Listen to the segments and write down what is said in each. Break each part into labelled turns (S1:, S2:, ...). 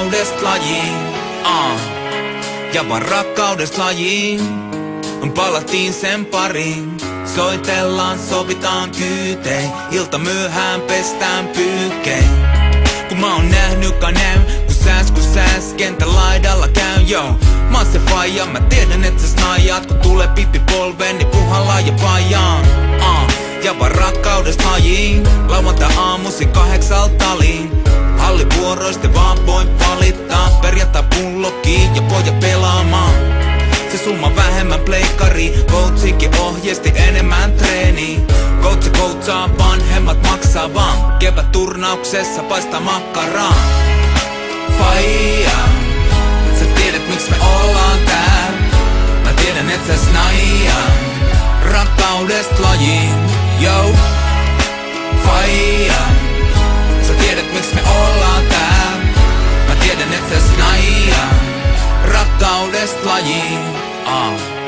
S1: rakkaudesta lajiin. Ja vaan rakkaudesta lajiin. Palattiin sen pariin. Soitellaan, sovitaan kyytein. Ilta myöhään pestään pyykkein. Kun mä oon nähnyt kanen, kun sääs kentän laidalla käyn, yo. Mä oon se faija, mä tiedän et sä snaijat. Kun tulee pipi polveen, niin puhalla ja pajaan. Ja vaan rakkaudesta lajiin. Lauantai-aamuisin 8 taliin. Hallivuoroista vaan voin valittaa. Perjantai pullokiin ja pojat pelaamaan. Se summa vähemmän pleikkari. Coachikin ohjesti enemmän treeniä. Coach coachaa, vanhemmat maksaa vaan. Kevät turnauksessa paistaa makkaraa. Faija, sä tiedät miksi me ollaan täällä. Mä tiedän et sä snaija. Rakkaudesta lajiin, yo. Faija, sä tiedät miksi me ollaan täällä. Mä tiedän et sä snaija. Rakkaudesta lajiin.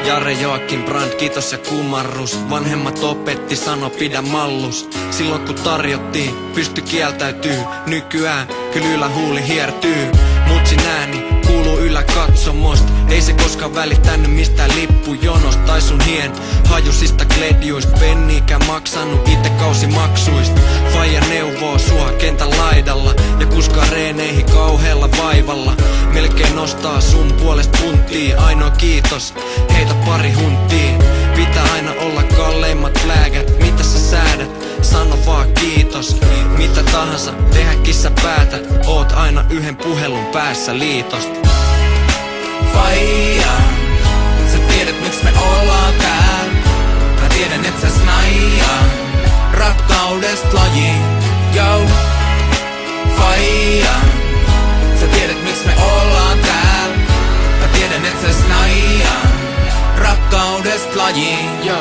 S2: Jare Joakim Brand, kiitos ja kumarrus. Vanhemmat opetti, sano pidä mallus. Silloin kun tarjottiin, pysty kieltäytyy. Nykyään kyllä ylähuuli hiertyy. Mutsin ääni kuuluu yläkatsomosta. Ei se koskaan välittänyt mistään lippujonosta. Tai sun hien hajusista kledjuista. Penniikään maksanut ite kausimaksuista. Faija neuvoo sua kentän laidalla. Ja kuskaa reeneihin kauhealla vaivalla. Melkein nostaa sun puolesta punttiin. Ainoa kiitos, heitä pari hunttiin. Pitää aina olla kalleimmat lääkät. Mitä sä säädät? Sano vaan kiitos. Mitä tahansa, tehdä kissa päätät. Oot aina yhden puhelun päässä liitosta.
S1: Faija, sä tiedät miksi me ollaan täällä. Mä tiedän et sä snaija. Rakkaudesta lajiin, yo. Faija, sä tiedät miksi me ollaan täällä. Mä tiedän et sä snaija. Rakkaudesta lajiin,
S3: yo.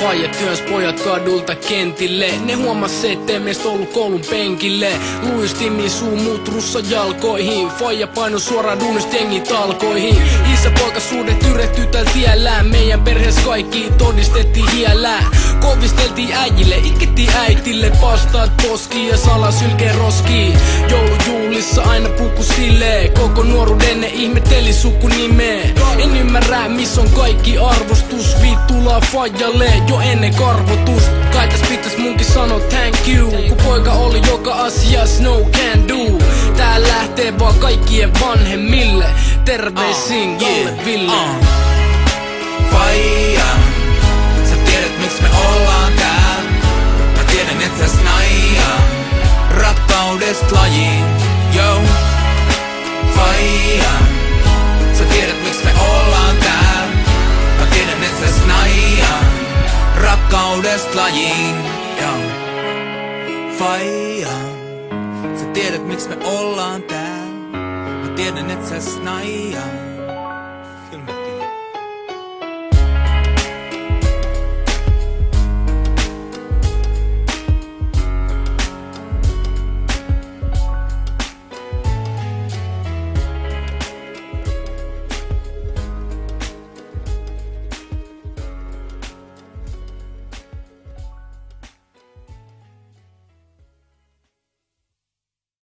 S3: Faija työns pojat kadulta kentille. Ne huomas ettei meistä ollut koulun penkille. Luistin suu mutrussa jalkoihin. Faija paino suoraan duunista jengi talkoihin. Isä-poikasuudet yretty tällä tiellään. Meidän perhees kaikki todistettiin hiellään. Kovisteltiin äijille, itkettiin äitille. Pastaat poskiin ja salasylkeen roskiin. Joulujuhlissa aina puku silleen. Koko nuoruuden ne ihmetteli sukunimeä. En ymmärrä missä on kaikki arvostus. Vittulaa Faijalle jo ennen karvotusta. Kai täs pitäis munkin sano thank you. Kun poika oli joka asias no can do. Tää lähtee vaan kaikkien vanhemmille. Terveisin Galle Ville.
S1: Faija, sä tiedät miksi me ollaan täällä. Mä tiedän et sä snaija. Rakkaudesta lajiin, yo. Faija, sä tiedät miksi me ollaan täällä. Mä tiedän et sä snaija. Rakkaudesta lajiin, yo. Faija, sä tiedät miksi me ollaan täällä. Mä tiedän et sä snaija.